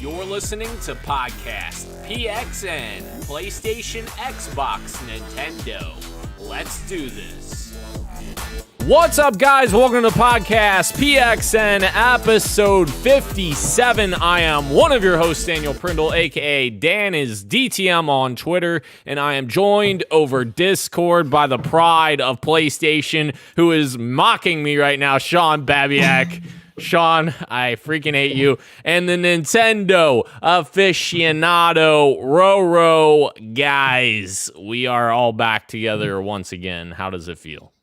You're listening to Podcast PXN, PlayStation, Xbox, Nintendo. Let's do this. What's up, guys? Welcome to Podcast PXN, episode 57. I am one of your hosts, Daniel Prindle, aka Dan is DTM on Twitter, and I am joined over Discord by the pride of PlayStation, who is mocking me right now, Sean Babiak. Sean, I freaking hate you. And the Nintendo aficionado, Roro. Guys, we are all back together once again. How does it feel?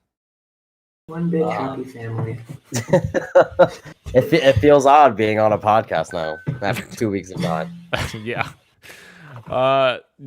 One big happy family. It feels odd being on a podcast now after 2 weeks of not. Yeah.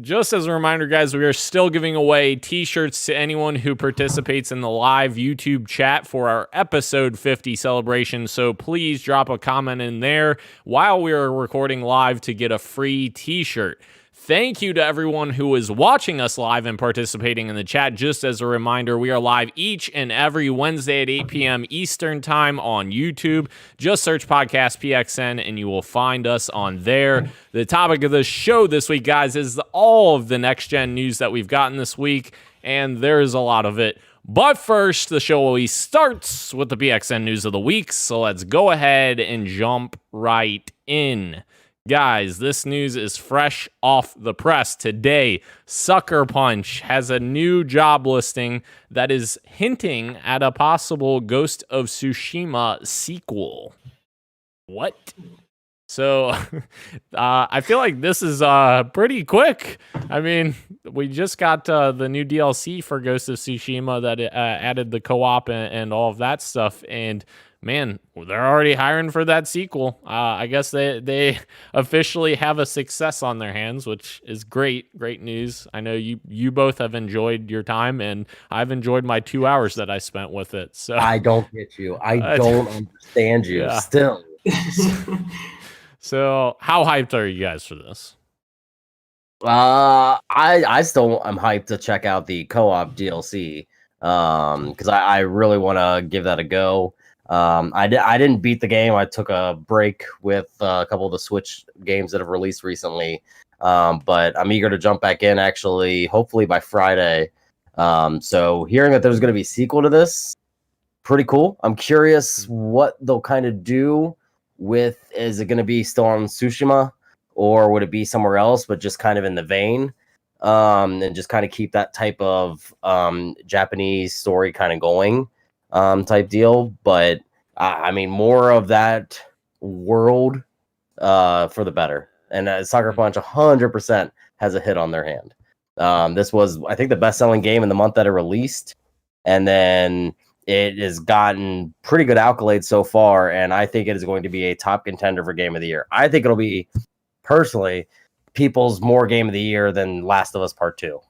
Just as a reminder, guys, we are still giving away t-shirts to anyone who participates in the live YouTube chat for our episode 50 celebration. So please drop a comment in there while we are recording live to get a free t-shirt. Thank you to everyone who is watching us live and participating in the chat. Just as a reminder, we are live each and every Wednesday at 8 p.m. Eastern Time on YouTube. Just search Podcast PXN and you will find us on there. The topic of the show this week, guys, is all of the next-gen news that we've gotten this week, and there is a lot of it. But first, the show always starts with the PXN news of the week, so let's go ahead and jump right in. Guys, this news is fresh off the press. Today, Sucker Punch has a new job listing that is hinting at a possible Ghost of Tsushima sequel. What? So, I feel like this is pretty quick. I mean, we just got the new DLC for Ghost of Tsushima that added the co-op and all of that stuff, and man, they're already hiring for that sequel. I guess they officially have a success on their hands, which is great news. I know you both have enjoyed your time, and I've enjoyed my 2 hours that I spent with it. So I don't get you. I don't understand you still. So how hyped are you guys for this? I still am hyped to check out the co-op DLC because I really want to give that a go. I didn't beat the game. I took a break with a couple of the Switch games that have released recently, but I'm eager to jump back in, actually, hopefully by Friday. So hearing that there's going to be a sequel to this, pretty cool. I'm curious what they'll kind of do with, is it going to be still on Tsushima, or would it be somewhere else, but just kind of in the vein, and just kind of keep that type of Japanese story kind of going. Type deal, but I mean, more of that world for the better. And Sucker Punch 100% has a hit on their hand. This was, I think, the best-selling game in the month that it released, and then it has gotten pretty good accolades so far, and I think it is going to be a top contender for Game of the Year. I think it'll be, personally, people's more Game of the Year than Last of Us Part 2.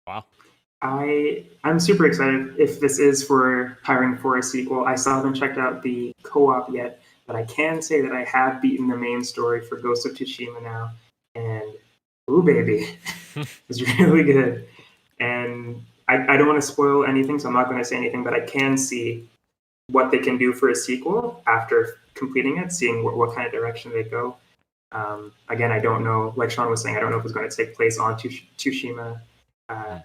Wow. I'm super excited if this is for hiring for a sequel. I still haven't checked out the co-op yet, but I can say that I have beaten the main story for Ghost of Tsushima now, and ooh baby, it's really good. And I don't want to spoil anything, so I'm not going to say anything, but I can see what they can do for a sequel after completing it, seeing what kind of direction they go. Again, I don't know, like Sean was saying, I don't know if it's going to take place on Tsushima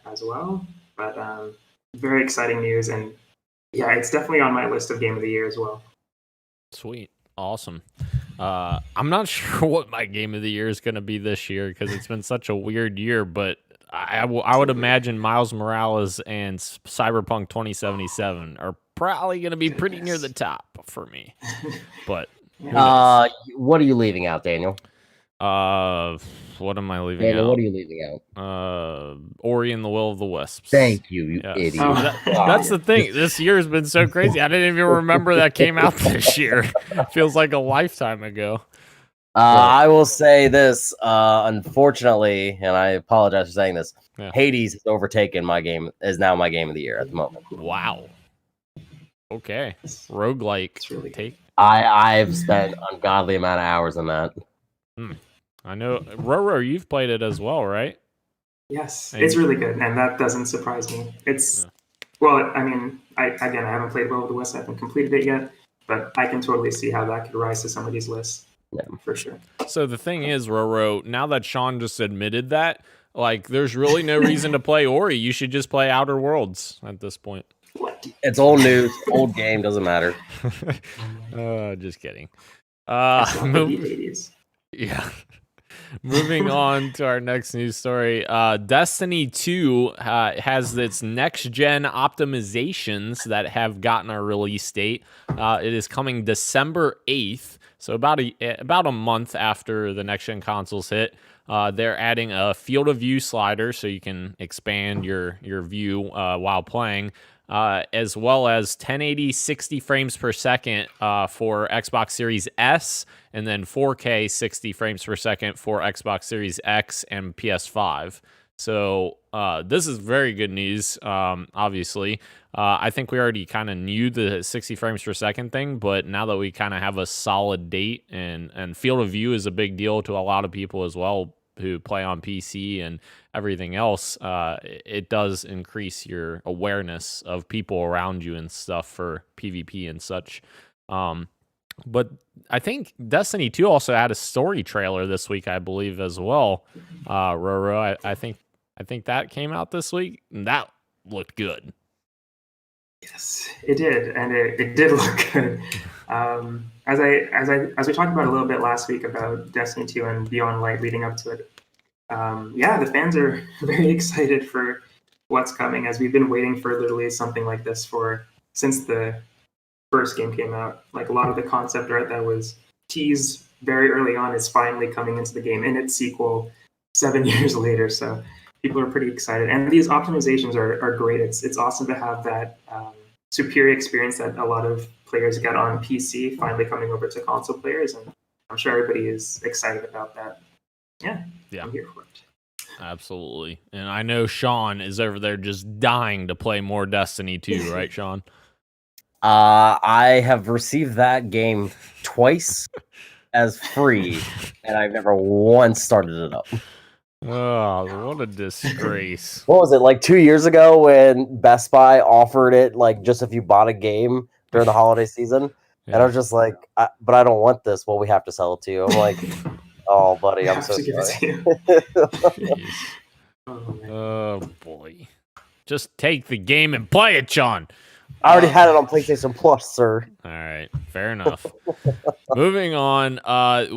as well, but very exciting news, and yeah, it's definitely on my list of Game of the Year as well. Sweet. Awesome. I'm not sure what my Game of the Year is going to be this year because it's been such a weird year, but I would imagine Miles Morales and Cyberpunk 2077 are probably going to be pretty near the top for me. But what are you leaving out, Daniel? What am I leaving out? What are you leaving out? Ori and the Will of the Wisps. Thank you, you idiot. That's the thing. This year has been so crazy. I didn't even remember that came out this year. Feels like a lifetime ago. I will say this, unfortunately, and I apologize for saying this, Hades has overtaken is now my Game of the Year at the moment. Wow. Okay. Roguelike. Really take. I've spent ungodly amount of hours on that. I know, Roro, you've played it as well, right? Yes, it's really good, and that doesn't surprise me. It's well, I mean, I haven't played Will of the Wisps, I haven't completed it yet, but I can totally see how that could rise to some of these lists. for sure. So the thing is, Roro, now that Sean just admitted that, like, there's really no reason to play Ori. You should just play Outer Worlds at this point. What? It's old news, old game, doesn't matter. Just kidding. Ladies. Yeah. Moving on to our next news story. Destiny 2 has its next-gen optimizations that have gotten a release date. It is coming December 8th, so about a month after the next-gen consoles hit. They're adding a field of view slider so you can expand your view while playing, as well as 1080 60 frames per second for Xbox Series S, and then 4K 60 frames per second for Xbox Series X and PS5. So this is very good news, obviously. I think we already kind of knew the 60 frames per second thing, but now that we kind of have a solid date, and field of view is a big deal to a lot of people as well who play on PC and everything else, it does increase your awareness of people around you and stuff for PvP and such. But I think Destiny 2 also had a story trailer this week, I believe, as well. Roro, I think that came out this week, and that looked good. Yes, it did, and it did look good. As we talked about a little bit last week about Destiny 2 and Beyond Light leading up to it, the fans are very excited for what's coming, as we've been waiting for literally something like this since the first game came out. Like, a lot of the concept art that was teased very early on is finally coming into the game in its sequel 7 years later. So people are pretty excited, and these optimizations are great. It's awesome to have that superior experience that a lot of players get on PC finally coming over to console players, and I'm sure everybody is excited about that. Yeah. I'm here for it. Absolutely. And I know Sean is over there just dying to play more Destiny 2, right, Sean? I have received that game twice as free, and I've never once started it up. Oh, what a disgrace. What was it, like 2 years ago when Best Buy offered it, like, just if you bought a game during the holiday season? Yeah. And I was just like, but I don't want this. Well, we have to sell it to you. I'm like, oh, buddy, I'm so sorry. Oh, boy. Just take the game and play it, Sean. I already had it on PlayStation Plus, sir. All right, fair enough. Moving on,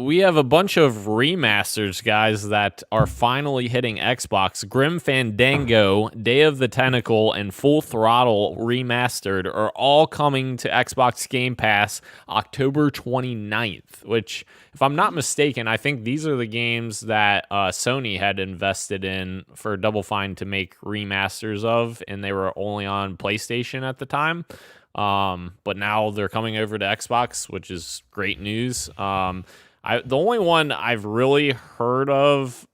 we have a bunch of remasters, guys, that are finally hitting Xbox. Grim Fandango, Day of the Tentacle, and Full Throttle Remastered are all coming to Xbox Game Pass October 29th, which, if I'm not mistaken, I think these are the games that Sony had invested in for Double Fine to make remasters of, and they were only on PlayStation at the time. But now they're coming over to Xbox, which is great news. The only one I've really heard of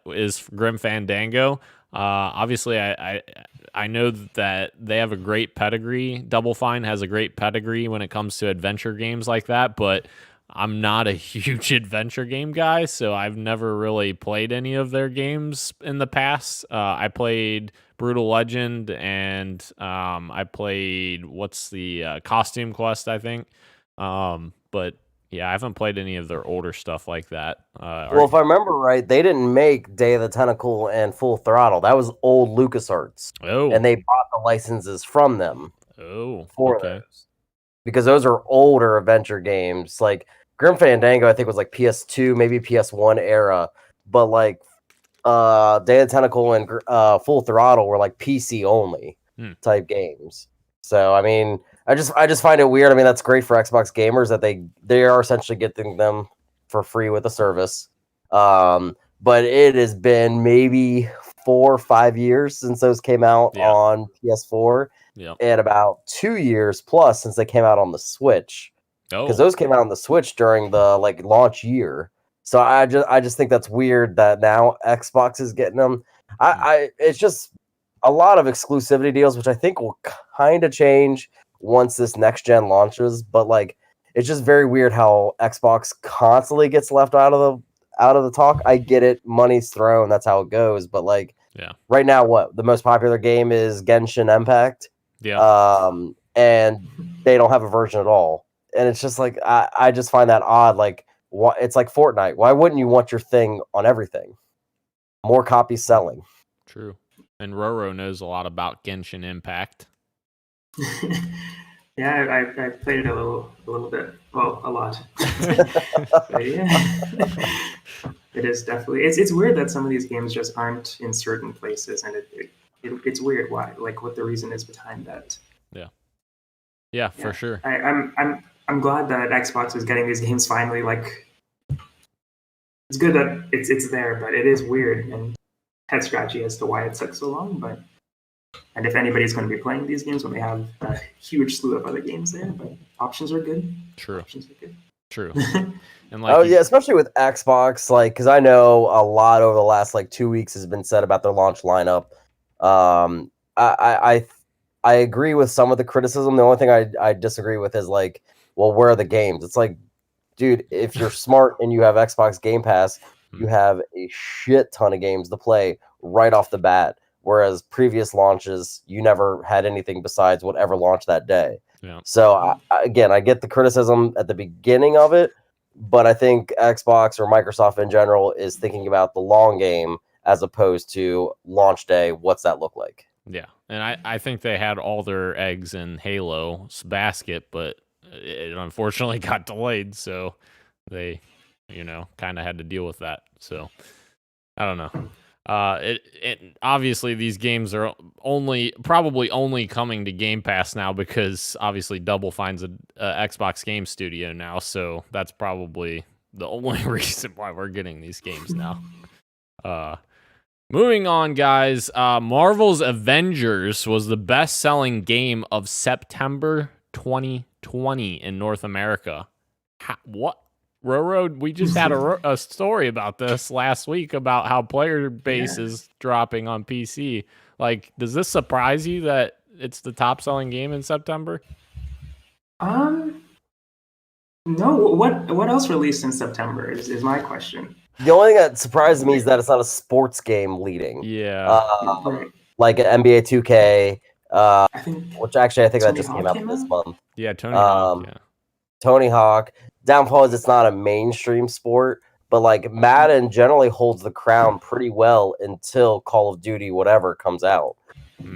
is Grim Fandango. Obviously, I know that they have a great pedigree. Double Fine has a great pedigree when it comes to adventure games like that, but I'm not a huge adventure game guy, so I've never really played any of their games in the past. I played Brutal Legend, and I played, Costume Quest, I think. But yeah, I haven't played any of their older stuff like that. Well, if I remember right, they didn't make Day of the Tentacle and Full Throttle. That was old LucasArts. Oh. And they bought the licenses from them. Oh, for those. Because those are older adventure games. Like, Grim Fandango, I think, was like PS2, maybe PS1 era. But like Day of the Tentacle and Full Throttle were like PC only type games. So I mean, I just find it weird. I mean, that's great for Xbox gamers that they are essentially getting them for free with the service. But it has been maybe 4 or 5 years since those came out on PS4, and about 2 years plus since they came out on the Switch. Because those came out on the Switch during the launch year. So I just think that's weird that now Xbox is getting them. It's just a lot of exclusivity deals, which I think will kind of change once this next gen launches. But like, it's just very weird how Xbox constantly gets left out of the talk. I get it, money's thrown, that's how it goes. But like, right now, what the most popular game is Genshin Impact. And they don't have a version at all. And it's just like, I just find that odd. Like, It's like Fortnite. Why wouldn't you want your thing on everything? More copies selling. True. And Roro knows a lot about Genshin Impact. Yeah, I played it a little bit. Well, a lot. But yeah, it is definitely. It's weird that some of these games just aren't in certain places, and it's weird why, like what the reason is behind that. Yeah, for sure. I'm glad that Xbox is getting these games finally. Like, it's good that it's there, but it is weird and head scratchy as to why it took so long. But and if anybody's going to be playing these games when they have a huge slew of other games there, but options are good. True. Options are good. True. And like, yeah, especially with Xbox, like, because I know a lot over the last like 2 weeks has been said about their launch lineup. I agree with some of the criticism. The only thing I disagree with is like, well, where are the games? It's like, dude, if you're smart and you have Xbox Game Pass, you have a shit ton of games to play right off the bat. Whereas previous launches, you never had anything besides whatever launched that day. Yeah. So again, I get the criticism at the beginning of it, but I think Xbox or Microsoft in general is thinking about the long game as opposed to launch day. What's that look like? Yeah, and I think they had all their eggs in Halo's basket, but it unfortunately got delayed, so they, kind of had to deal with that. So I don't know. It obviously these games are probably only coming to Game Pass now because obviously Double Fine's a Xbox Game Studio now, so that's probably the only reason why we're getting these games now. Moving on, guys. Marvel's Avengers was the best-selling game of September 2020 in North America. What? Roro, we just had a story about this last week about how player base is dropping on PC. Like, does this surprise you that it's the top-selling game in September? No. What else released in September is my question. The only thing that surprised me is that it's not a sports game leading. Yeah. Like an NBA 2K, I think, which actually I think that just Tony came Hawk out this month. Yeah, Tony Hawk. Yeah. Tony Hawk. Downfall is it's not a mainstream sport, but like Madden generally holds the crown pretty well until Call of Duty whatever comes out.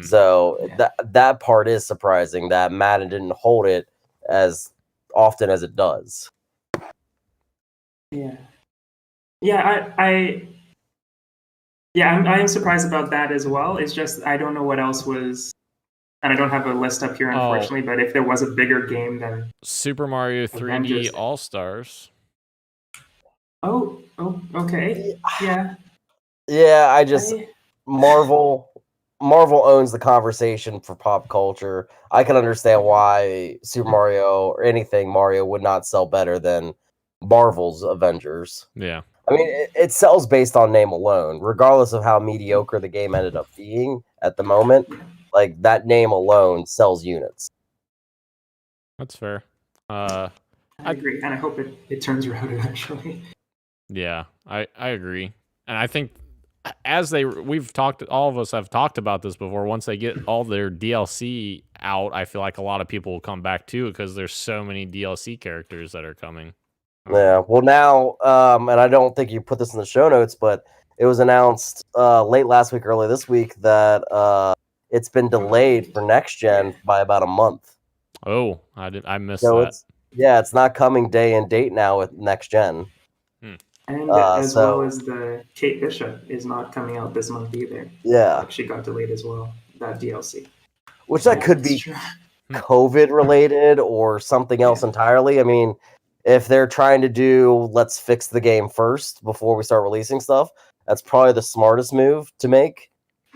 So that part is surprising that Madden didn't hold it as often as it does. Yeah. Yeah, I am surprised about that as well. It's just I don't know what else was, and I don't have a list up here unfortunately. But if there was a bigger game than Super Mario 3D All Stars. Oh, okay, yeah. Yeah, Marvel owns the conversation for pop culture. I can understand why Super Mario or anything Mario would not sell better than Marvel's Avengers. Yeah. I mean, it sells based on name alone, regardless of how mediocre the game ended up being at the moment. Like, that name alone sells units. That's fair. I agree, and I hope it turns around eventually. Yeah, I agree. And I think all of us have talked about this before. Once they get all their DLC out, I feel like a lot of people will come back too because there's so many DLC characters that are coming. Yeah, well now, and I don't think you put this in the show notes, but it was announced late last week, early this week that it's been delayed for next gen by about a month. Oh, I missed that. It's not coming day and date now with next gen. And as well as the Kate Bishop is not coming out this month either. Yeah, like she got delayed as well. That DLC, which that could be COVID related or something else entirely. I mean, if they're trying to do let's fix the game first before we start releasing stuff, that's probably the smartest move to make.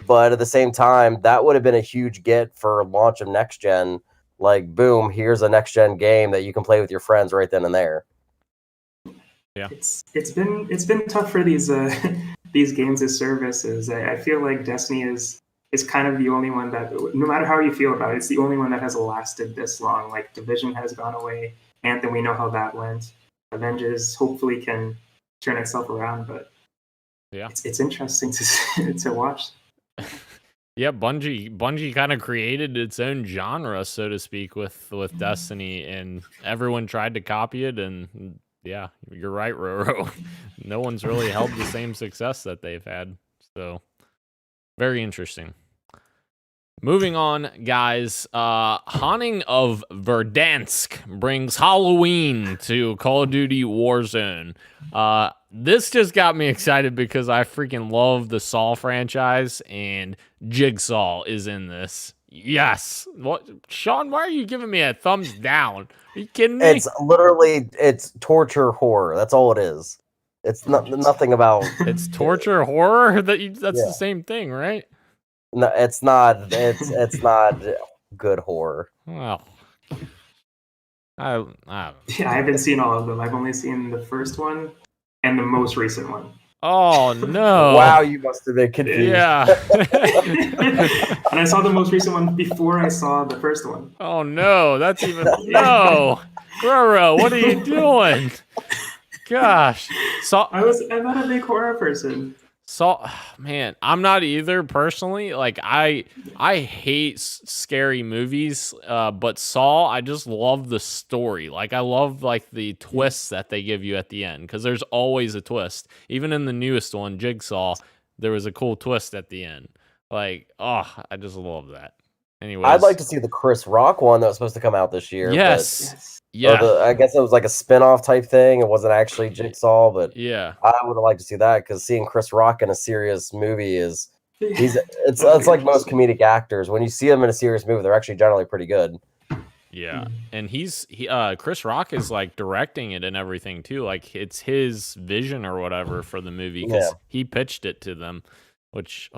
But at the same time, that would have been a huge get for launch of next gen. Like, boom, here's a next gen game that you can play with your friends right then and there. Yeah, it's been tough for these these games as services. I feel like Destiny is kind of the only one that, no matter how you feel about it, it's the only one that has lasted this long. Like Division has gone away, Anthem, we know how that went. Avengers hopefully can turn itself around, but it's interesting to watch. Yeah, Bungie kind of created its own genre, so to speak, with Destiny, and everyone tried to copy it, and Yeah, you're right, Roro. No one's really held the same success that they've had. So, very interesting. Moving on, guys. Haunting of Verdansk brings Halloween to Call of Duty Warzone. This just got me excited because I freaking love the Saw franchise, and Jigsaw is in this. Yes. What, Sean? Why are you giving me a thumbs down? Are you kidding me? It's torture horror. That's all it is. It's nothing about. It's torture horror. That's Yeah. the same thing, right? No, it's not. It's not good horror. Well, I Yeah, I haven't seen all of them. I've only seen the first one and the most recent one. Oh no! Wow, you must have been confused. Yeah. And I saw the most recent one before I saw the first one. Oh no, that's even no. Roro, what are you doing? Gosh. I'm not a big horror person. Saw, man, I'm not either personally. Like I hate scary movies, but Saw, I just love the story. Like I love like the twists that they give you at the end, because there's always a twist. Even in the newest one, Jigsaw, there was a cool twist at the end. Like, oh, I just love that. Anyways, I'd like to see the Chris Rock one that was supposed to come out this year. Yes. But, yeah. I guess it was like a spin-off type thing. It wasn't actually Jigsaw, but Yeah. I would have liked to see that, because seeing Chris Rock in a serious movie it's like most comedic actors. When you see them in a serious movie, they're actually generally pretty good. Yeah. And Chris Rock is like directing it and everything too. Like it's his vision or whatever for the movie, because he pitched it to them, which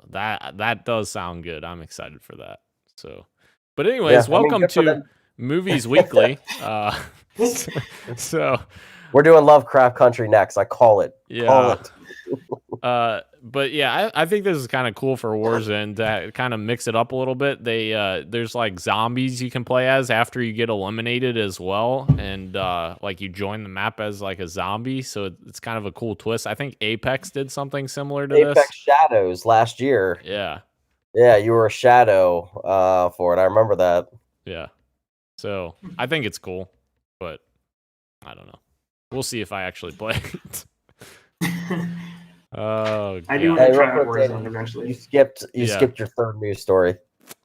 that does sound good. I'm excited for that. So, but anyways, welcome to Movies Weekly. So we're doing Lovecraft Country next. I call it. Yeah. Call it. But yeah, I think this is kind of cool for Warzone to kind of mix it up a little bit. There's like zombies you can play as after you get eliminated as well, and like you join the map as like a zombie, so it's kind of a cool twist. I think Apex did something similar to this. Apex Shadows last year. Yeah, you were a shadow for it. I remember that. Yeah. So I think it's cool, but I don't know. We'll see if I actually play it. Oh, I do want to try Warzone eventually. You skipped your third news story.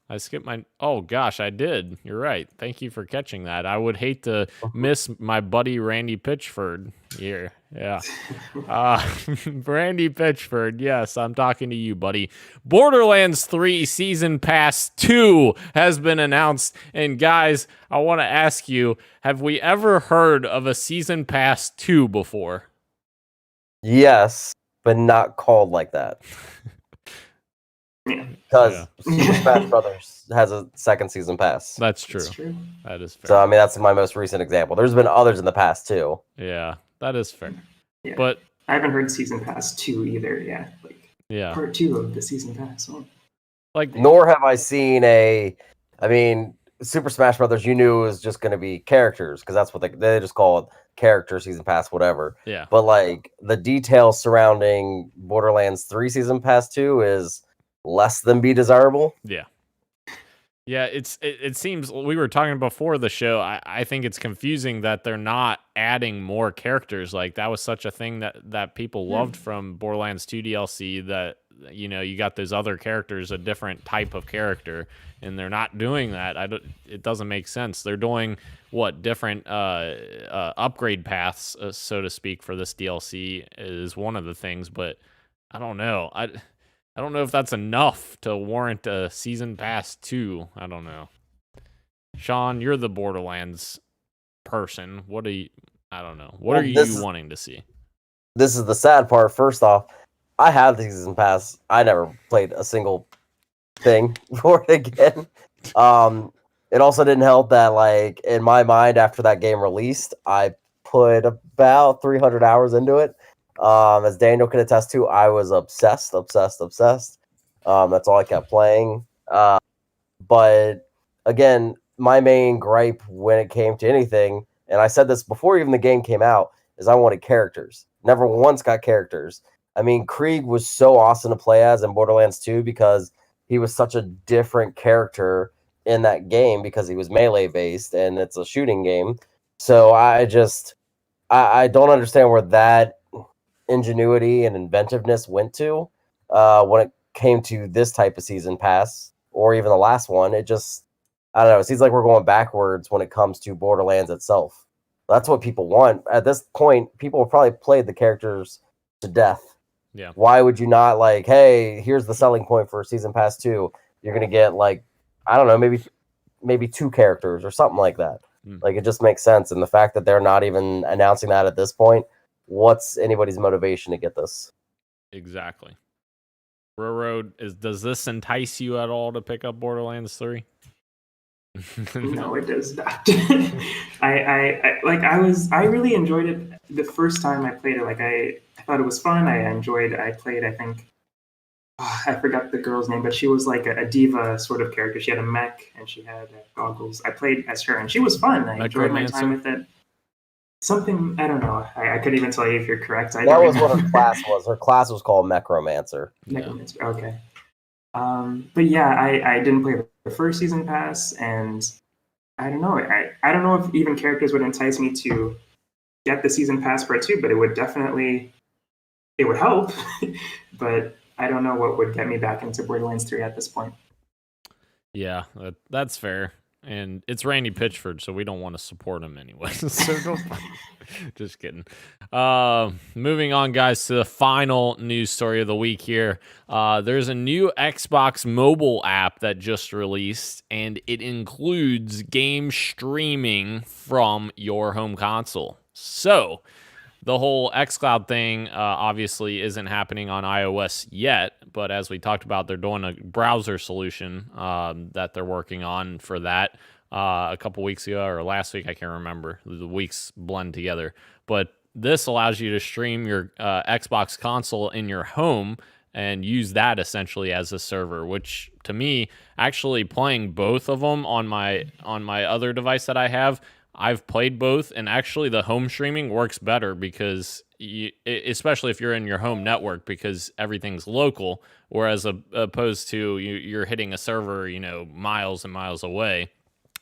I skipped my. Oh gosh, I did. You're right. Thank you for catching that. I would hate to miss my buddy Randy Pitchford here. Yeah, Randy Pitchford. Yes, I'm talking to you, buddy. Borderlands 3 Season Pass 2 has been announced, and guys, I want to ask you: have we ever heard of a Season Pass 2 before? Yes, but not called like that. Because Super Smash Brothers has a second season pass. That's true. That is fair. So I mean, that's my most recent example. There's been others in the past too. Yeah, that is fair. Yeah. But I haven't heard Season Pass 2 either. Yeah, part 2 of the Season Pass. Oh. Like, nor have I seen Super Smash Brothers. You knew it was just going to be characters, because that's what they just call it, character Season Pass, whatever. Yeah. But like the details surrounding Borderlands 3 Season Pass 2 is less than be desirable. Yeah. Yeah, it seems, we were talking before the show, I think it's confusing that they're not adding more characters. Like that was such a thing that people loved from Borderlands 2 DLC, that you got those other characters, a different type of character, and they're not doing that. It doesn't make sense. They're doing different upgrade paths, so to speak, for this DLC is one of the things, but I don't know. I don't know if that's enough to warrant a Season Pass 2. I don't know. Sean, you're the Borderlands person. I don't know. What are you wanting to see? This is the sad part. First off, I have the Season Pass. I never played a single thing for it again. It also didn't help that, like, in my mind, after that game released, I put about 300 hours into it. As Daniel can attest to, I was obsessed. That's all I kept playing. But again, my main gripe when it came to anything, and I said this before even the game came out, is I wanted characters. Never once got characters. I mean, Krieg was so awesome to play as in Borderlands 2 because he was such a different character in that game, because he was melee based and it's a shooting game. So I I don't understand where that ingenuity and inventiveness went to when it came to this type of season pass or even the last one. It just, I don't know. It seems like we're going backwards when it comes to Borderlands itself. That's what people want. At this point, people have probably played the characters to death. Yeah. Why would you not like, hey, here's the selling point for Season Pass 2. You're going to get like, I don't know, maybe 2 characters or something like that. Like, it just makes sense. And the fact that they're not even announcing that at this point, what's anybody's motivation to get this? Exactly. Railroad, does this entice you at all to pick up Borderlands 3? No, it does not. I really enjoyed it the first time I played it. Like I thought it was fun. I played, I think, I forgot the girl's name, but she was like a diva sort of character. She had a mech and she had goggles. I played as her and she was fun. I enjoyed my time with it. Something, I don't know. I couldn't even tell you if you're correct. That was what her class was. Her class was called Necromancer. Necromancer, okay. But yeah, I didn't play the first season pass, and I don't know. I don't know if even characters would entice me to get the season pass part 2, but it would help. But I don't know what would get me back into Borderlands 3 at this point. Yeah, that's fair. And it's Randy Pitchford, so we don't want to support him anyway. So just kidding. Moving on, guys, to the final news story of the week here. There's a new Xbox mobile app that just released, and it includes game streaming from your home console. So the whole xCloud thing obviously isn't happening on iOS yet, but as we talked about, they're doing a browser solution that they're working on for that a couple weeks ago or last week. I can't remember. The weeks blend together. But this allows you to stream your Xbox console in your home and use that essentially as a server, which to me, actually playing both of them on my other device that I have, I've played both, and actually the home streaming works better because, especially if you're in your home network, because everything's local, whereas opposed to you're hitting a server, miles and miles away.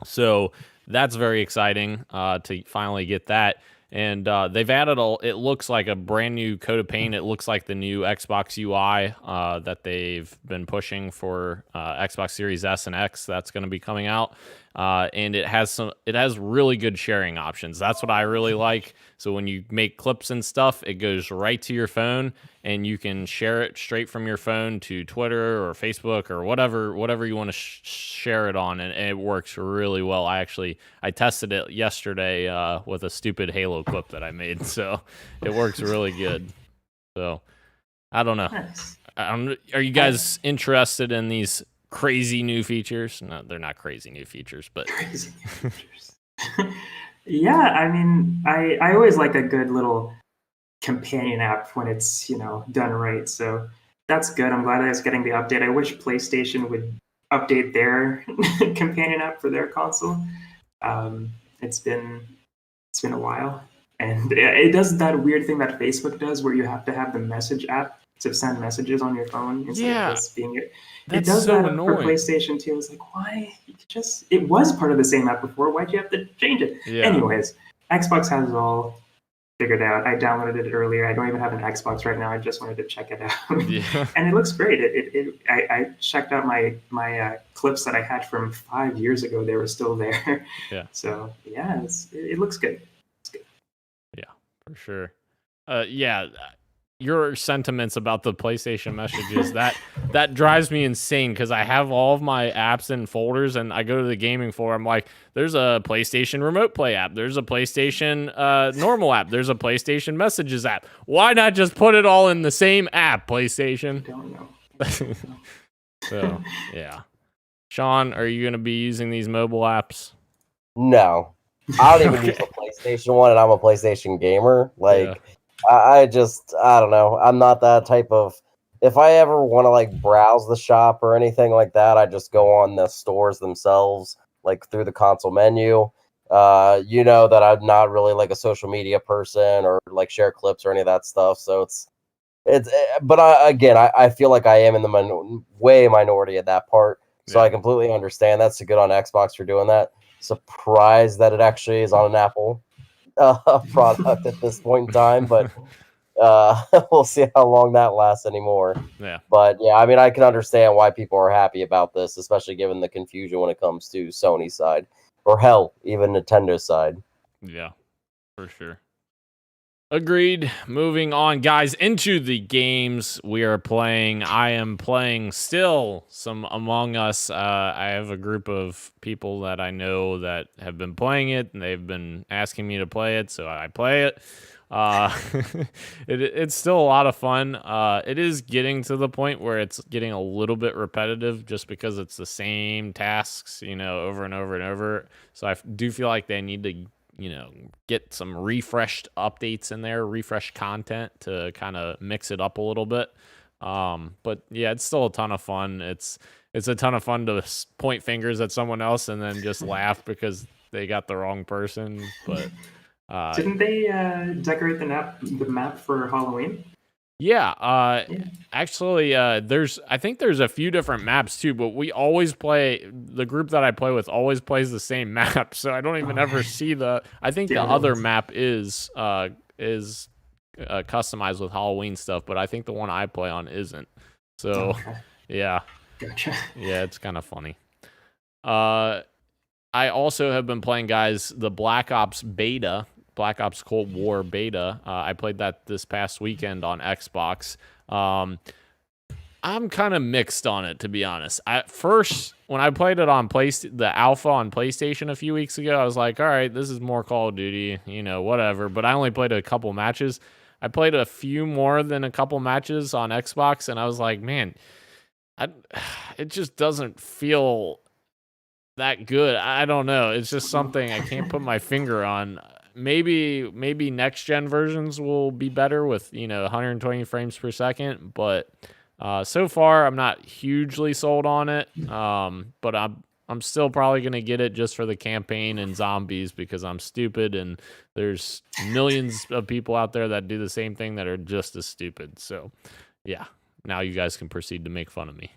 So that's very exciting to finally get that. And they've added it looks like a brand new coat of paint. It looks like the new Xbox UI that they've been pushing for Xbox Series S and X that's going to be coming out. And it has really good sharing options. That's what I really like. So when you make clips and stuff, it goes right to your phone and you can share it straight from your phone to Twitter or Facebook or whatever you want to share it on. And it works really well. I tested it yesterday with a stupid Halo clip that I made. So it works really good. So I don't know. Nice. Are you guys interested in these crazy new features? No, they're not crazy new features, but crazy new features. Yeah, I mean, I always like a good little companion app when it's done right. So that's good. I'm glad that it's getting the update. I wish PlayStation would update their companion app for their console. It's been a while, and it does that weird thing that Facebook does, where you have to have the message app to send messages on your phone instead of just being your. It does so that annoying. For PlayStation 2. It's like, why? It was part of the same app before. Why'd you have to change it? Yeah. Anyways, Xbox has it all figured out. I downloaded it earlier. I don't even have an Xbox right now. I just wanted to check it out. Yeah. And it looks great. I checked out my clips that I had from 5 years ago. They were still there. Yeah. So, yeah, it looks good. It's good. Yeah, for sure. Yeah. Your sentiments about the PlayStation messages, that drives me insane because I have all of my apps in folders and I go to the gaming folder. I'm like, there's a PlayStation Remote Play app. There's a PlayStation normal app. There's a PlayStation Messages app. Why not just put it all in the same app, PlayStation? I don't know. So, yeah. Sean, are you going to be using these mobile apps? No. I don't even use the PlayStation one, and I'm a PlayStation gamer. Yeah. I don't know. I'm not that type of. If I ever want to browse the shop or anything like that, I just go on the stores themselves, through the console menu. That I'm not really a social media person or share clips or any of that stuff. So but I feel like I am in the minority at that part. So yeah. I completely understand. That's good on Xbox for doing that. Surprised that it actually is on an Apple product at this point in time, but we'll see how long that lasts anymore. Yeah. But yeah, I mean, I can understand why people are happy about this, especially given the confusion when it comes to Sony's side, or hell, even Nintendo's side. Yeah, for sure. Agreed. Moving on, guys, into the games we are playing. I am playing still some Among Us. I have a group of people that I know that have been playing it, and they've been asking me to play it, so I play it. It's still a lot of fun. It is getting to the point where it's getting a little bit repetitive just because it's the same tasks, over and over and over. So I do feel like they need to get some refreshed updates in there, refreshed content to kind of mix it up a little bit. But yeah, it's still a ton of fun. It's a ton of fun to point fingers at someone else and then just laugh because they got the wrong person. But didn't they decorate the map for Halloween? Yeah, actually, I think there's a few different maps too, but we always the group that I play with always plays the same map, so I don't even ever see I think the other map is customized with Halloween stuff, but I think the one I play on isn't. So, yeah. Gotcha. Yeah, it's kind of funny. I also have been playing, guys, the Black Ops Cold War beta. I played that this past weekend on Xbox. I'm kind of mixed on it, to be honest. At first, when I played it on the alpha on PlayStation a few weeks ago, I was like, all right, this is more Call of Duty, whatever. But I only played a couple matches. I played a few more than a couple matches on Xbox, and I was like, man, it just doesn't feel that good. I don't know. It's just something I can't put my finger on. Maybe next gen versions will be better with 120 frames per second, but so far I'm not hugely sold on it. But I'm still probably gonna get it just for the campaign and zombies because I'm stupid and there's millions of people out there that do the same thing that are just as stupid. So yeah, now you guys can proceed to make fun of me.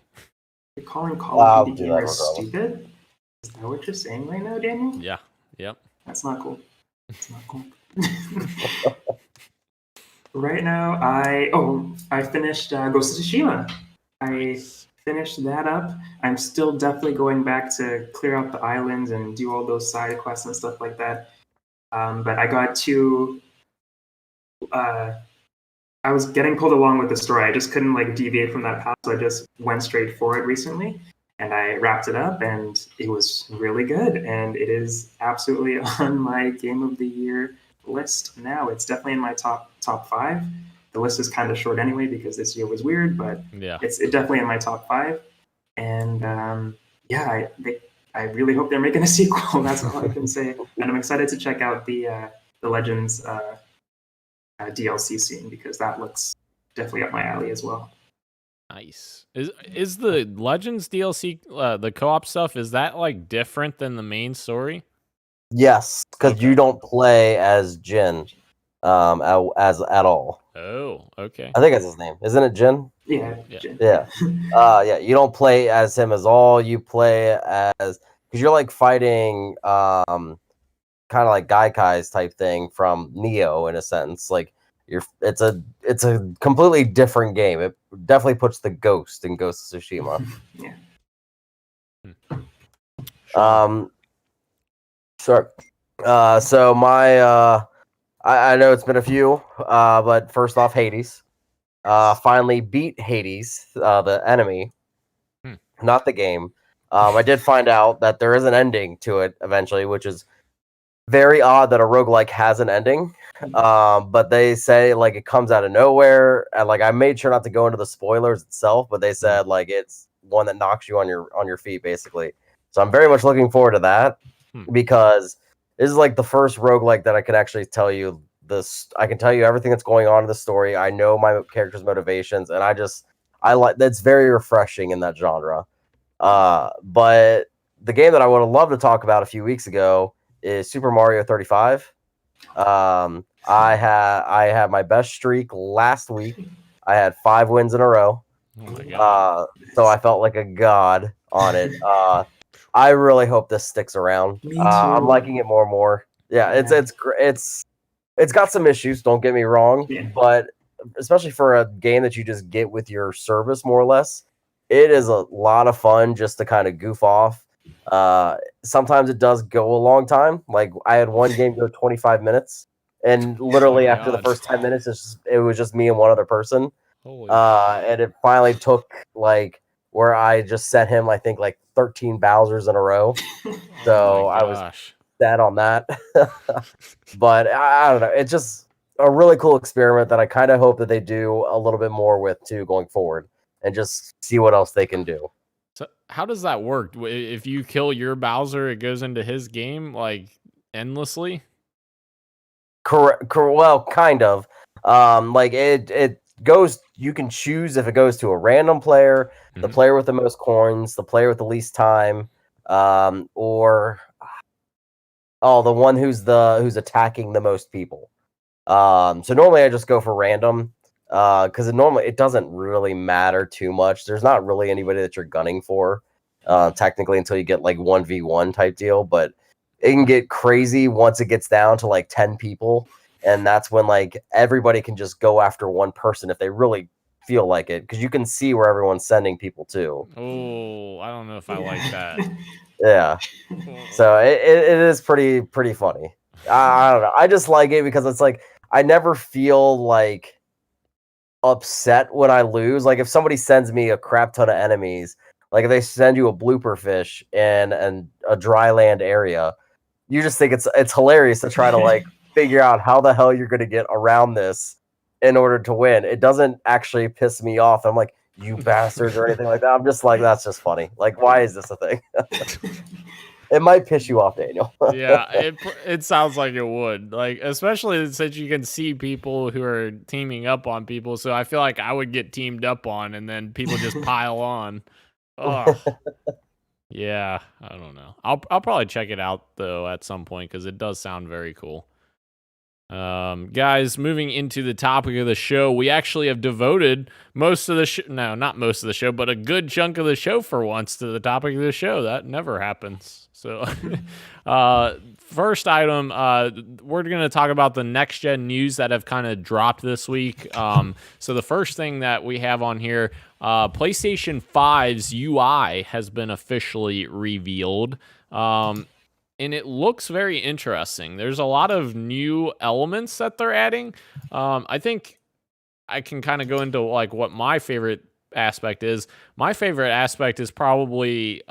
You're calling Call of Duty gamers stupid? Is that what you're saying right now, Daniel? Yeah. Yep. That's not cool. It's not cool. Right now, I finished Ghost of Tsushima. I finished that up. I'm still definitely going back to clear out the islands and do all those side quests and stuff like that. But I got to. I was getting pulled along with the story. I just couldn't deviate from that path, so I just went straight for it recently. And I wrapped it up, and it was really good. And it is absolutely on my Game of the Year list now. It's definitely in my top 5. The list is kind of short anyway because this year was weird, but yeah, it's definitely in my top 5. And I really hope they're making a sequel. That's all I can say. And I'm excited to check out the Legends DLC scene because that looks definitely up my alley as well. Nice. Is the Legends DLC, the co-op stuff, is that different than the main story? Yes, because you don't play as Jin, as at all. Oh, okay. I think that's his name, isn't it? Jin? Yeah. Jin. Yeah. Yeah. You don't play as him as all. You play as because you're fighting, kind of like Gaikai's type thing from Neo in a sense. It's a completely different game. It definitely puts the ghost in Ghost of Tsushima. Yeah. Sure. So I know it's been a few, but first off, Hades. Finally beat Hades, the enemy, not the game. I did find out that there is an ending to it eventually, which is very odd that a roguelike has an ending. But they say it comes out of nowhere, and I made sure not to go into the spoilers itself, but they said it's one that knocks you on your feet basically. So I'm very much looking forward to that because this is the first roguelike that I can actually tell you this. I can tell you everything that's going on in the story. I know my character's motivations, and I like that's very refreshing in that genre. But the game that I would have loved to talk about a few weeks ago is Super Mario 35. I had my best streak last week. I had 5 wins in a row. Oh my God. So I felt like a god on it. I really hope this sticks around. Me too. I'm liking it more and more. Yeah, it's It's got some issues, don't get me wrong, Yeah. but especially for a game that you just get with your service, more or less, it is a lot of fun just to kind of goof off. Sometimes it does go a long time. Like I had one game go 25 minutes, and literally after the God. first 10 minutes, it was just me and one other person. Holy And it finally took like where I just sent him, I think, like 13 Bowsers in a row. So I was sad on that. But I don't know. It's just a really cool experiment that I kind of hope that they do a little bit more with too going forward, and just see what else they can do. So how does that work? If you kill your Bowser, it goes into his game like endlessly? Correct. Well, kind of. Like it goes. You can choose if it goes to a random player, the player with the most coins, the player with the least time, or the one who's attacking the most people. So normally I just go for random, because it doesn't really matter too much. There's not really anybody that you're gunning for, technically, until you get like 1v1 type deal. But it can get crazy once it gets down to like 10 people, and that's when like everybody can just go after one person if they really feel like it, because you can see where everyone's sending people to. Oh, I don't know if I like that. Yeah. So it is pretty funny. I don't know. I just like it because it's like I never feel like upset when I lose. Like if somebody sends me a crap ton of enemies, like if they send you a blooper fish in a dry land area, you just think it's hilarious to try to like figure out how the hell you're going to get around this in order to win. It doesn't actually piss me off. I'm like, you bastards or anything like that. I'm just like, that's just funny. Like, why is this a thing? It might piss you off, Daniel. Yeah, it sounds like it would. Like, especially since you can see people who are teaming up on people. So I feel like I would get teamed up on, and then people just pile on. Oh, yeah. I don't know. I'll probably check it out though at some point because it does sound very cool. Guys, moving into the topic of the show, we actually have devoted most of the not most of the show, but a good chunk of the show for once to the topic of the show. That never happens. So, first item, we're going to talk about the next gen news that have kind of dropped this week. So the first thing that we have on here, PlayStation 5's UI has been officially revealed. And it looks very interesting. There's a lot of new elements that they're adding. I think I can kind of go into like what my favorite aspect is. My favorite aspect is probably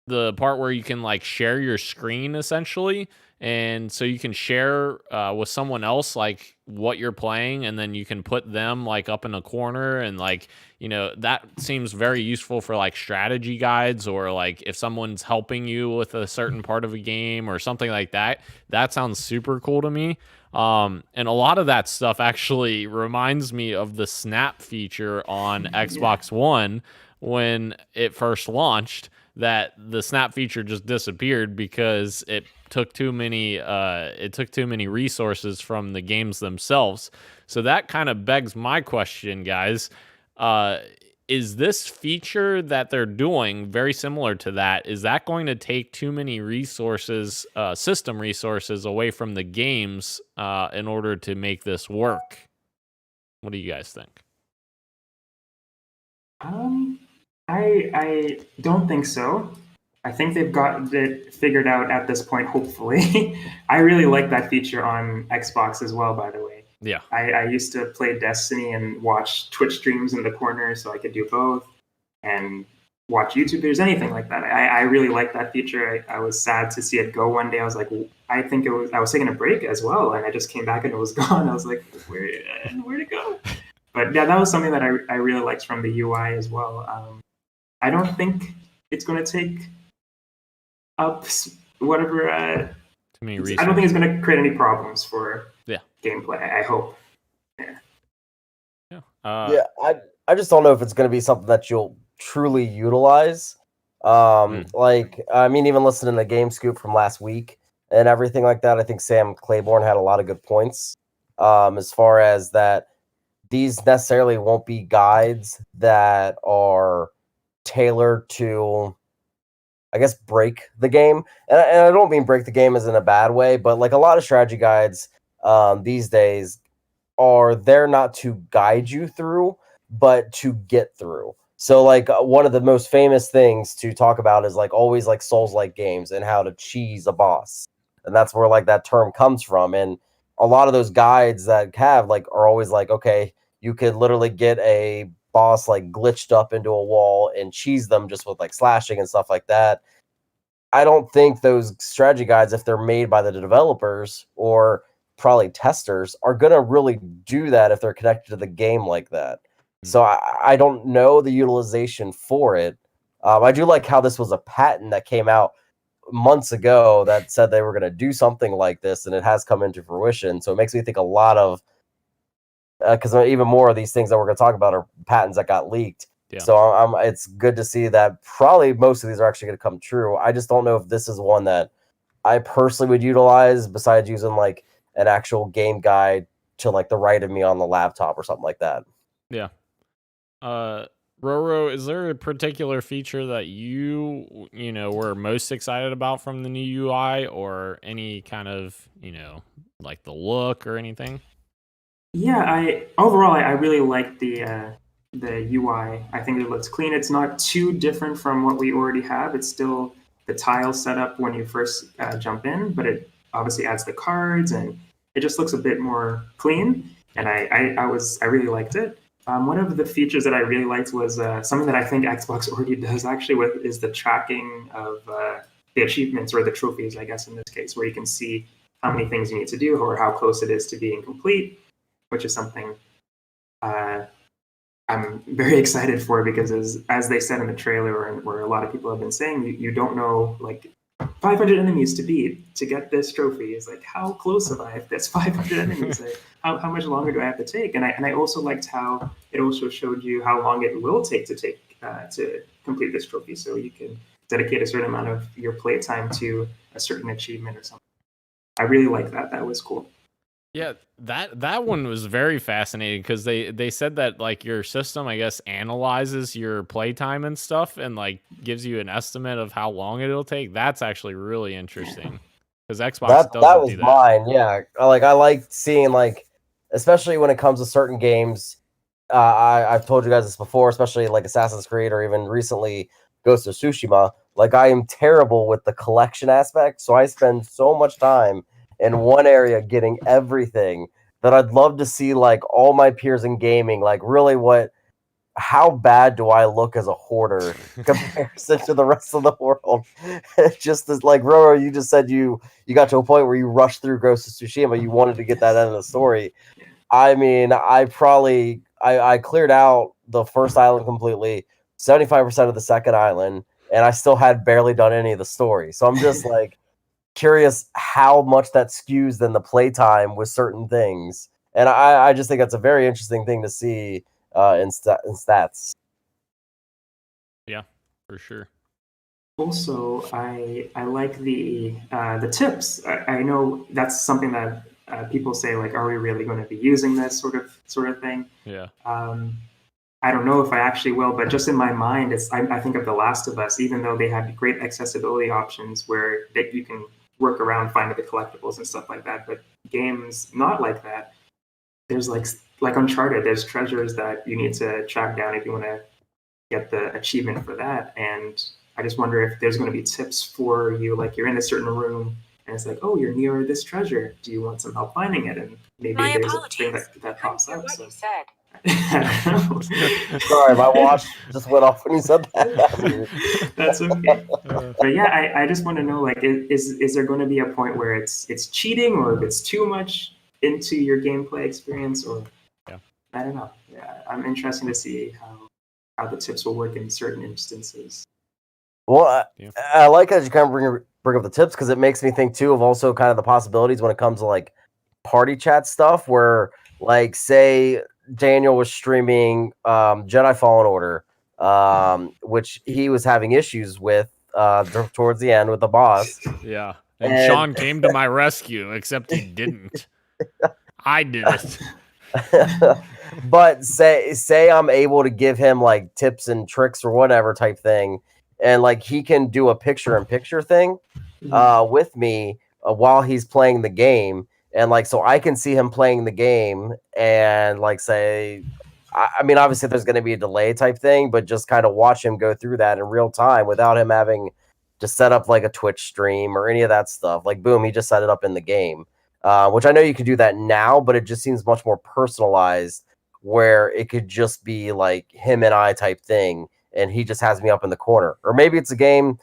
the part where you can like share your screen essentially. And so you can share with someone else like what you're playing, and then you can put them like up in a corner, and like, you know, that seems very useful for like strategy guides, or like if someone's helping you with a certain part of a game or something like that. That sounds super cool to me. And a lot of that stuff actually reminds me of the Snap feature on Xbox One when it first launched. That the Snap feature just disappeared because it took too many resources from the games themselves. So that kind of begs my question, guys. Is this feature that they're doing very similar to that? Is that going to take too many resources, system resources, away from the games in order to make this work? What do you guys think? I don't think so. I think they've got it figured out at this point, hopefully. I really like that feature on Xbox as well, by the way. Yeah. I used to play Destiny and watch Twitch streams in the corner, so I could do both, and watch YouTube videos, anything like that. I really like that feature. I was sad to see it go one day. I was like, I was taking a break as well, and I just came back and it was gone. I was like, where'd it go? But yeah, that was something that I really liked from the UI as well. I don't think it's going to take up whatever. I don't think it's going to create any problems for gameplay. I hope. Yeah. I just don't know if it's going to be something that you'll truly utilize. Like, I mean, even listening to Game Scoop from last week and everything like that, I think Sam Claiborne had a lot of good points. As far as that, these necessarily won't be guides that are tailored to, I guess, break the game. And I don't mean break the game as in a bad way, but like a lot of strategy guides, these days are there not to guide you through, but to get through. So like one of the most famous things to talk about is like always like Souls-like games and how to cheese a boss. And that's where like that term comes from. And a lot of those guides that have like are always like, okay, you could literally get a boss like glitched up into a wall and cheese them just with like slashing and stuff like that. I don't think those strategy guides, if they're made by the developers or probably testers, are going to really do that if they're connected to the game like that. So I don't know the utilization for it. I do like how this was a patent that came out months ago that said they were going to do something like this, and it has come into fruition. So it makes me think a lot of, because even more of these things that we're going to talk about are patents that got leaked. Yeah. So it's good to see that probably most of these are actually going to come true. I just don't know if this is one that I personally would utilize besides using like an actual game guide to like the right of me on the laptop or something like that. Yeah. Roro, is there a particular feature that you were most excited about from the new UI, or any kind of, like the look or anything? Yeah, I really like the UI. I think it looks clean. It's not too different from what we already have. It's still the tile setup when you first jump in, but it obviously adds the cards, and it just looks a bit more clean. And I really liked it. One of the features that I really liked was something that I think Xbox already does actually is the tracking of the achievements, or the trophies, I guess in this case, where you can see how many things you need to do or how close it is to being complete, which is something I'm very excited for, because as they said in the trailer, and where a lot of people have been saying, you don't know, like 500 enemies to beat to get this trophy. Is like, how close am I if there's 500 enemies? Like, how much longer do I have to take? And I also liked how it also showed you how long it will take to complete this trophy. So you can dedicate a certain amount of your playtime to a certain achievement or something. I really like that. That was cool. Yeah, that one was very fascinating, because they said that like your system, I guess, analyzes your playtime and stuff, and like gives you an estimate of how long it'll take. That's actually really interesting, because Xbox doesn't do that. Mine, yeah. I like seeing, like, especially when it comes to certain games. I've told you guys this before, especially like Assassin's Creed or even recently Ghost of Tsushima. Like, I am terrible with the collection aspect, so I spend so much time in one area getting everything that I'd love to see like all my peers in gaming, like really how bad do I look as a hoarder comparison to the rest of the world? Just as like Roro, you just said you got to a point where you rushed through Ghost of Tsushima, you wanted to get that end of the story. I mean, I cleared out the first island completely, 75% of the second island, and I still had barely done any of the story. So I'm just like curious how much that skews then the playtime with certain things, and I just think that's a very interesting thing to see in stats. Yeah, for sure. Also, I like the tips. I know that's something that people say, like, are we really going to be using this sort of thing? Yeah. I don't know if I actually will, but just in my mind, I think of The Last of Us. Even though they had great accessibility options where that you can work around finding the collectibles and stuff like that, but games not like that, there's like Uncharted, there's treasures that you need to track down if you want to get the achievement for that. And I just wonder if there's going to be tips for you, like you're in a certain room and it's like, oh, you're near this treasure, do you want some help finding it? And maybe there's a thing that pops up. So Sorry, my watch just went off when you said that. That's okay. But yeah, I just want to know, like, is there going to be a point where it's cheating, or if it's too much into your gameplay experience, or I don't know. Yeah, I'm interested to see how the tips will work in certain instances. Well, I like that you kind of bring up the tips, because it makes me think too of also kind of the possibilities when it comes to like party chat stuff, where like say Daniel was streaming Jedi Fallen Order, which he was having issues with towards the end with the boss. Yeah. And Sean came to my rescue, except he didn't. I did it. But say I'm able to give him like tips and tricks or whatever type thing, and like he can do a picture-in-picture thing with me while he's playing the game. And like, so I can see him playing the game and like say, I mean, obviously there's going to be a delay type thing, but just kind of watch him go through that in real time without him having to set up like a Twitch stream or any of that stuff. Like, boom, he just set it up in the game, which I know you can do that now, but it just seems much more personalized where it could just be like him and I type thing. And he just has me up in the corner. Or maybe it's a game.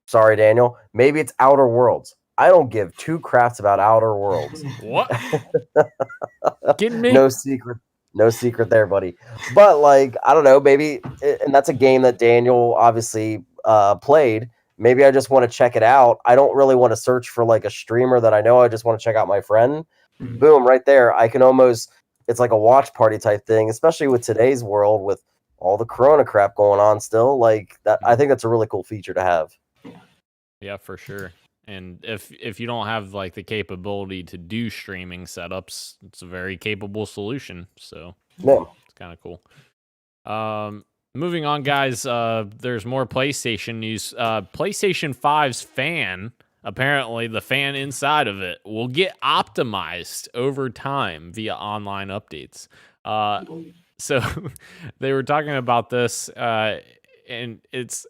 Sorry, Daniel. Maybe it's Outer Worlds. I don't give two craps about Outer Worlds. What? Kidding me? No secret there, buddy. But like, I don't know, maybe, and that's a game that Daniel obviously played. Maybe I just want to check it out. I don't really want to search for like a streamer that I know. I just want to check out my friend. Boom, right there. I can almost, it's like a watch party type thing, especially with today's world with all the Corona crap going on still. Like that, I think that's a really cool feature to have. Yeah, for sure. And if you don't have like the capability to do streaming setups, it's a very capable solution. So yeah, it's kind of cool. Moving on, guys. There's more PlayStation news. PlayStation 5's fan, apparently the fan inside of it, will get optimized over time via online updates. So they were talking about this, and it's.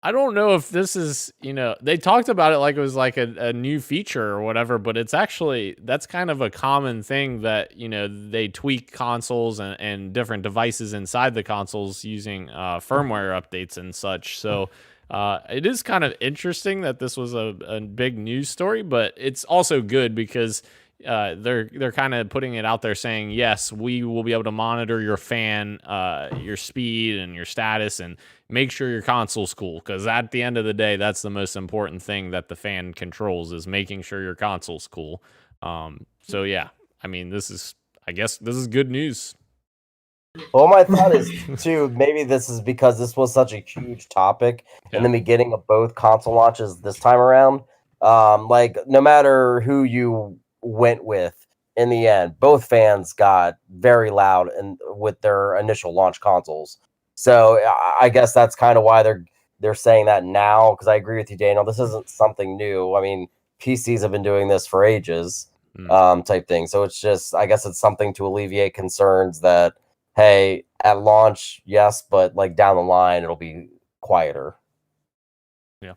I don't know if this is, they talked about it like it was like a new feature or whatever, but it's actually, that's kind of a common thing that, they tweak consoles and different devices inside the consoles using firmware updates and such. So it is kind of interesting that this was a big news story, but it's also good because they're kind of putting it out there saying, yes, we will be able to monitor your fan, your speed and your status, and make sure your console's cool. Because at the end of the day, that's the most important thing that the fan controls, is making sure your console's cool. So yeah, I mean, I guess this is good news. Well, my thought is too, maybe this is because this was such a huge topic in the beginning of both console launches this time around. Like no matter who you went with in the end, both fans got very loud and with their initial launch consoles. So I guess that's kind of why they're saying that now, because I agree with you, Daniel. This isn't something new. I mean, PCs have been doing this for ages, type thing. So it's just, I guess it's something to alleviate concerns that, hey, at launch, yes, but like down the line, it'll be quieter. Yeah,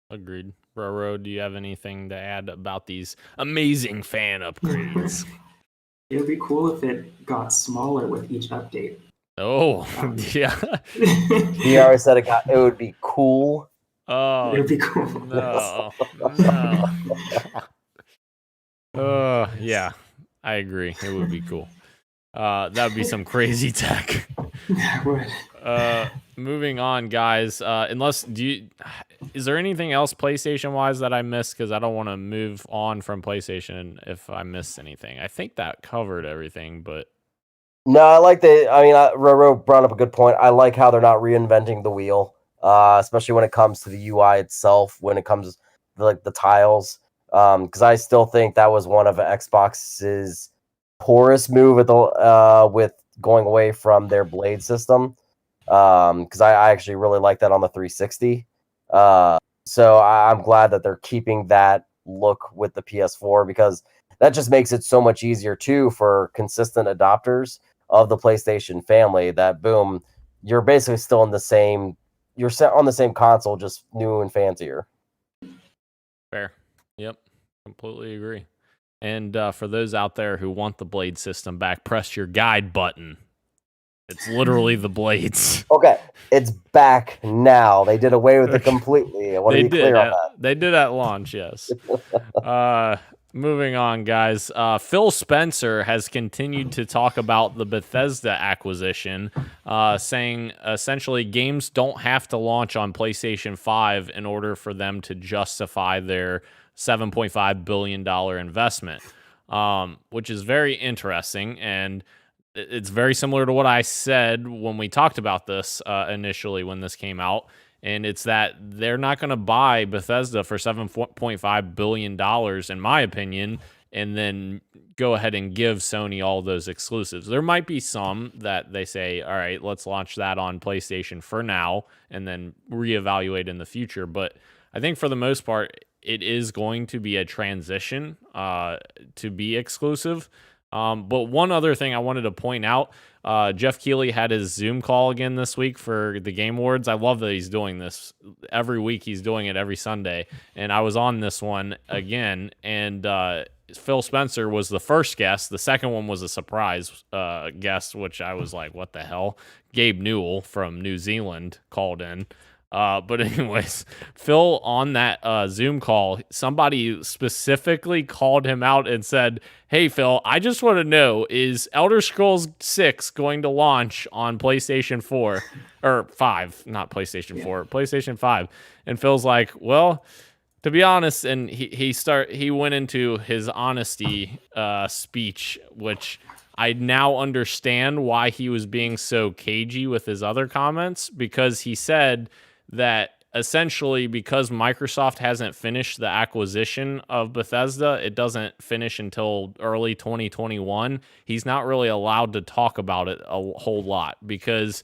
agreed. Roro, do you have anything to add about these amazing fan upgrades? It would be cool if it got smaller with each update. Oh, yeah. He already said it would be cool. Oh, it would be cool. No. Yeah, I agree. It would be cool. That would be some crazy tech. That would. Moving on, guys. Is there anything else PlayStation wise that I missed? Because I don't want to move on from PlayStation if I missed anything. I think that covered everything, but no, I like Roro brought up a good point. I like how they're not reinventing the wheel, especially when it comes to the UI itself. When it comes to like the tiles, because I still think that was one of Xbox's poorest move with going away from their blade system. Because I actually really like that on the 360. So I'm glad that they're keeping that look with the PS4, because that just makes it so much easier too for consistent adopters of the PlayStation family. That boom, you're basically still in you're set on the same console, just new and fancier. Fair. Yep. Completely agree. And for those out there who want the blade system back, press your guide button. It's literally the blades. Okay, it's back now. They did away with it completely. I want to be clear on that. They did at launch, yes. Moving on, guys. Phil Spencer has continued to talk about the Bethesda acquisition, saying essentially games don't have to launch on PlayStation 5 in order for them to justify their $7.5 billion investment, which is very interesting. And it's very similar to what I said when we talked about this initially when this came out. And it's that they're not going to buy Bethesda for $7.5 billion, in my opinion, and then go ahead and give Sony all those exclusives. There might be some that they say, all right, let's launch that on PlayStation for now and then reevaluate in the future. But I think for the most part, it is going to be a transition to be exclusive. But one other thing I wanted to point out, Jeff Keighley had his Zoom call again this week for the Game Awards. I love that he's doing this every week. He's doing it every Sunday. And I was on this one again, and Phil Spencer was the first guest. The second one was a surprise guest, which I was like, what the hell? Gabe Newell from New Zealand called in. But anyways, Phil on that Zoom call, somebody specifically called him out and said, "Hey Phil, I just want to know, is Elder Scrolls 6 going to launch on PlayStation 4 or 5, not PlayStation 4, PlayStation 5?" And Phil's like, "Well, to be honest," and he went into his honesty speech, which I now understand why he was being so cagey with his other comments, because he said that essentially because Microsoft hasn't finished the acquisition of Bethesda, it doesn't finish until early 2021. He's not really allowed to talk about it a whole lot because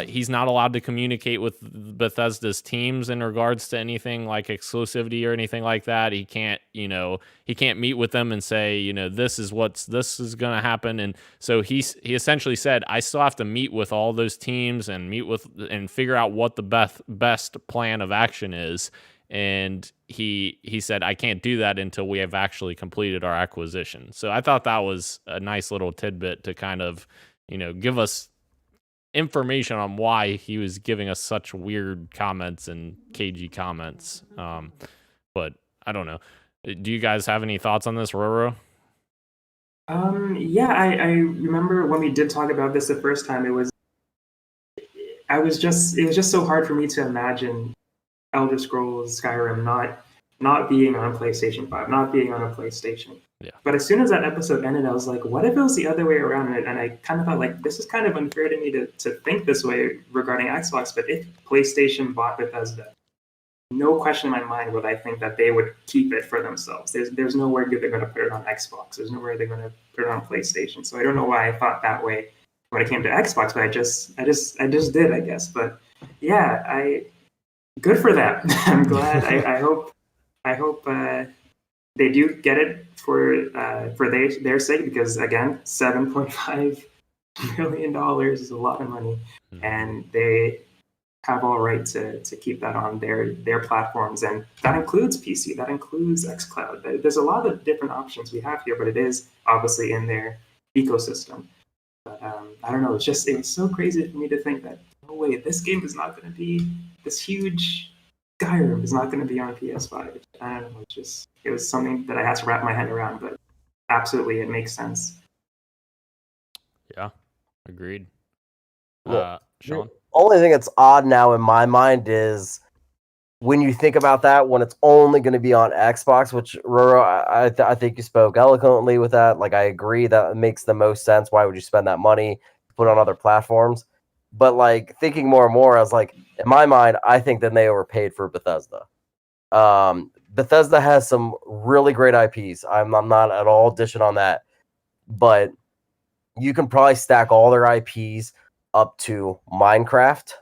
he's not allowed to communicate with Bethesda's teams in regards to anything like exclusivity or anything like that. He can't meet with them and say, this is going to happen. And so he essentially said, I still have to meet with all those teams and figure out what the best plan of action is. And he said, I can't do that until we have actually completed our acquisition. So I thought that was a nice little tidbit to kind of, give us information on why he was giving us such weird comments and cagey comments. But I don't know. Do you guys have any thoughts on this, Roro? Yeah, I remember when we did talk about this the first time, it was just so hard for me to imagine Elder Scrolls Skyrim not being on PlayStation 5, not being on a PlayStation. Yeah. But as soon as that episode ended, I was like, what if it was the other way around? And I kind of thought, like, this is kind of unfair to me to think this way regarding Xbox, but if PlayStation bought Bethesda, no question in my mind would I think that they would keep it for themselves. There's nowhere they're going to put it on Xbox. There's nowhere they're going to put it on PlayStation. So I don't know why I thought that way when it came to Xbox, but I just did, I guess. But yeah, good for them. I'm glad. I hope they do get it for their sake, because again, $7.5 million is a lot of money, and they have all right to keep that on their platforms, and that includes PC, that includes xCloud. There's a lot of different options we have here, but it is obviously in their ecosystem. But I don't know, it's so crazy for me to think that, no way, this game is not going to be, this huge Skyrim is not going to be on PS5. I don't know, it was something that I had to wrap my head around, but absolutely it makes sense. Yeah, agreed. The Sean? only thing that's odd now in my mind is when you think about that, when it's only going to be on Xbox, which, Roro, I think you spoke eloquently with that. Like, I agree that makes the most sense. Why would you spend that money to put on other platforms? But, like, thinking more and more, I was like, in my mind, I think that they overpaid for Bethesda. Bethesda has some really great IPs. I'm not at all dishing on that. But you can probably stack all their IPs up to Minecraft,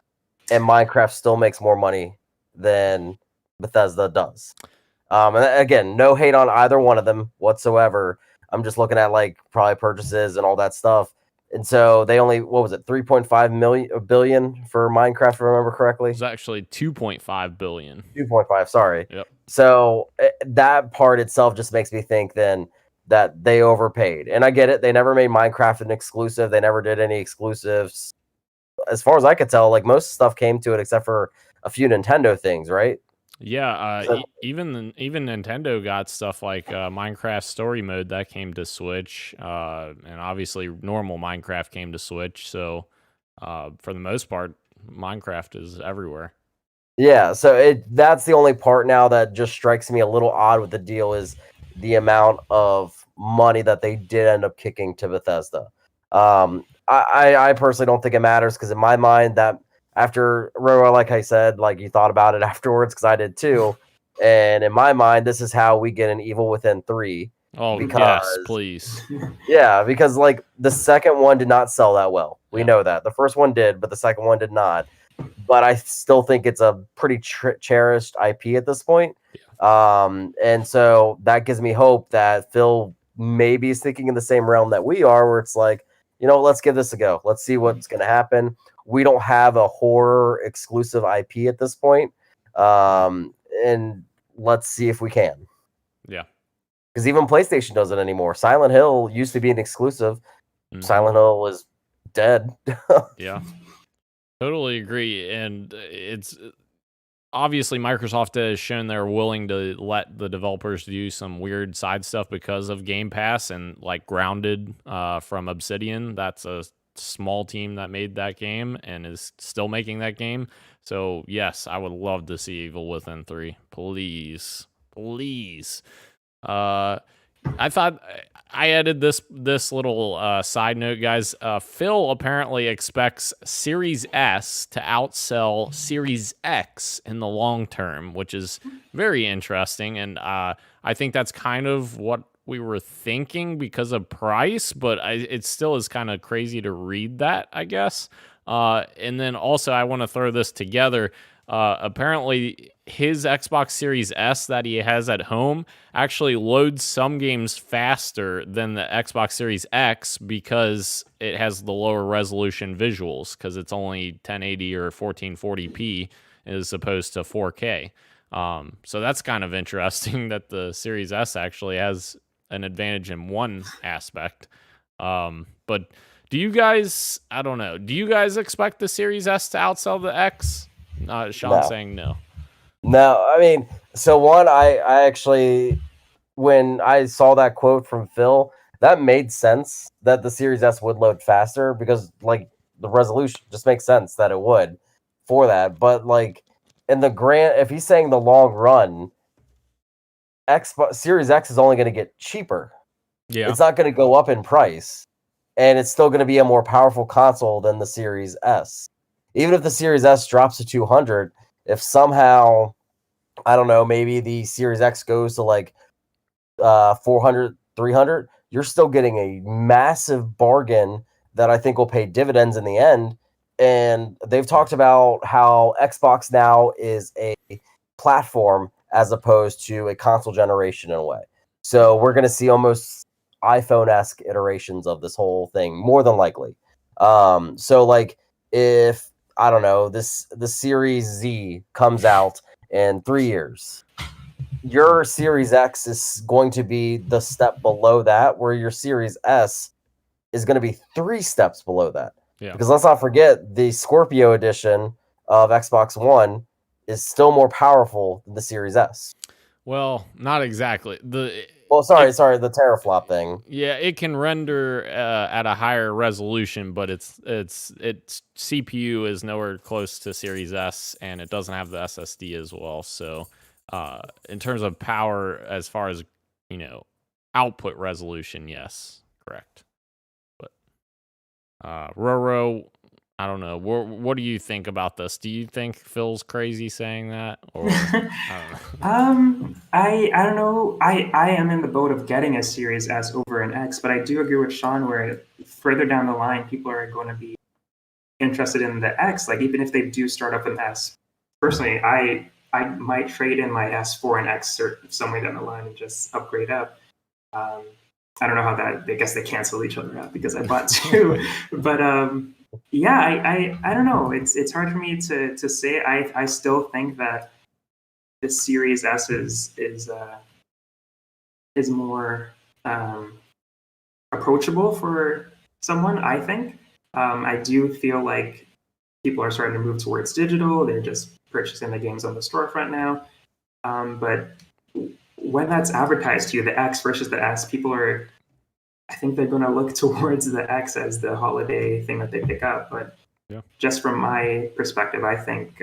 and Minecraft still makes more money than Bethesda does. And again, no hate on either one of them whatsoever. I'm just looking at like probably purchases and all that stuff. And so they only, what was it, 3.5 billion for Minecraft, if I remember correctly? It was actually 2.5 billion. 2.5, sorry. Yep. So that part itself just makes me think then that they overpaid. And I get it. They never made Minecraft an exclusive. They never did any exclusives. As far as I could tell, like most stuff came to it except for a few Nintendo things, right? Yeah, even Nintendo got stuff like Minecraft Story Mode that came to Switch, and obviously normal Minecraft came to Switch. So for the most part, Minecraft is everywhere. Yeah, so that's the only part now that just strikes me a little odd with the deal is the amount of money that they did end up kicking to Bethesda. I personally don't think it matters because in my mind that after Roro, like I said, like you thought about it afterwards because I did too. And in my mind, this is how we get an Evil Within 3. Oh, yes, please. Yeah, because like the second one did not sell that well. We know that. The first one did, but the second one did not. But I still think it's a pretty cherished IP at this point. And so that gives me hope that Phil maybe is thinking in the same realm that we are, where it's like, let's give this a go. Let's see what's going to happen. We don't have a horror exclusive IP at this point. And let's see if we can. Yeah. Because even PlayStation doesn't anymore. Silent Hill used to be an exclusive. Mm-hmm. Silent Hill is dead. Yeah. Totally agree. And it's obviously Microsoft has shown they're willing to let the developers do some weird side stuff because of Game Pass, and like Grounded from Obsidian. That's a small team that made that game and is still making that game. So yes, I would love to see Evil Within 3. Please. I thought I added this little side note, guys. Phil apparently expects Series S to outsell Series X in the long term, which is very interesting. And I think that's kind of what we were thinking because of price, but it still is kind of crazy to read that, I guess. And then also I want to throw this together. Apparently his Xbox Series S that he has at home actually loads some games faster than the Xbox Series X because it has the lower resolution visuals, because it's only 1080 or 1440p as opposed to 4K. So that's kind of interesting that the Series S actually has an advantage in one aspect. But do you guys, I don't know, do you guys expect the Series S to outsell the X? Sean's saying no. No, I mean, so one, I actually, when I saw that quote from Phil, that made sense that the Series S would load faster, because like the resolution just makes sense that it would for that. But like in the if he's saying the long run, Xbox Series X is only going to get cheaper. Yeah, it's not going to go up in price, and it's still going to be a more powerful console than the Series S. Even if the Series S drops to 200, if somehow, I don't know, maybe the Series X goes to like 400, 300, you're still getting a massive bargain that I think will pay dividends in the end. And they've talked about how Xbox now is a platform as opposed to a console generation in a way. So we're going to see almost iPhone-esque iterations of this whole thing, more than likely. So like if, I don't know, the Series Z comes out in 3 years, your Series X is going to be the step below that, where your Series S is going to be 3 steps below that. Yeah. Because let's not forget, the Scorpio edition of Xbox One is still more powerful than the Series S. Well, not exactly. The teraflop thing. Yeah, it can render at a higher resolution, but its CPU is nowhere close to Series S, and it doesn't have the SSD as well. So, in terms of power, as far as output resolution, yes, correct. But Roro, I don't know. What do you think about this? Do you think Phil's crazy saying that, or I don't know? I don't know. I am in the boat of getting a Series S over an X, but I do agree with Sean where further down the line, people are going to be interested in the X. Like even if they do start up an S, personally, I might trade in my S for an X somewhere down the line and just upgrade up. I don't know how that. I guess they cancel each other out because I bought 2, but yeah, I don't know. It's hard for me to say. I still think that the Series S is more approachable for someone. I think. I do feel like people are starting to move towards digital. They're just purchasing the games on the storefront now. But when that's advertised to you, the X versus the S, I think they're going to look towards the X as the holiday thing that they pick up. But just from my perspective, I think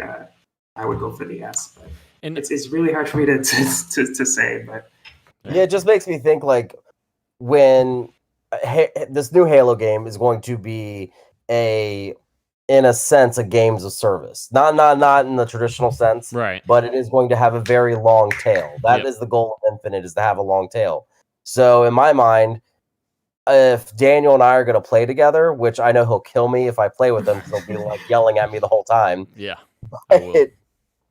I would go for the S. But and it's really hard for me to say. But yeah, it just makes me think like when this new Halo game is going to be in a sense, a games of service. Not in the traditional sense, right? But it is going to have a very long tail. That is the goal of Infinite, is to have a long tail. So in my mind, if Daniel and I are going to play together, which I know he'll kill me if I play with him, because he'll be like yelling at me the whole time. Yeah,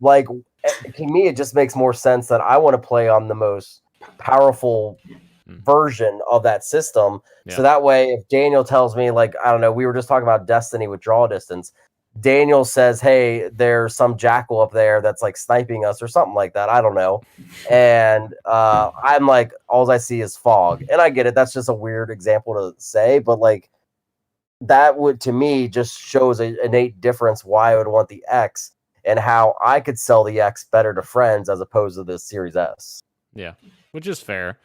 Like, to me, it just makes more sense that I want to play on the most powerful version of that system. Yeah. So that way, if Daniel tells me, like, I don't know, we were just talking about Destiny with draw distance. Daniel says, hey, there's some jackal up there that's like sniping us or something like that. I don't know. And I'm like, all I see is fog. And I get it. That's just a weird example to say, but like that would, to me, just shows an innate difference why I would want the X and how I could sell the X better to friends as opposed to the Series S. Yeah, which is fair.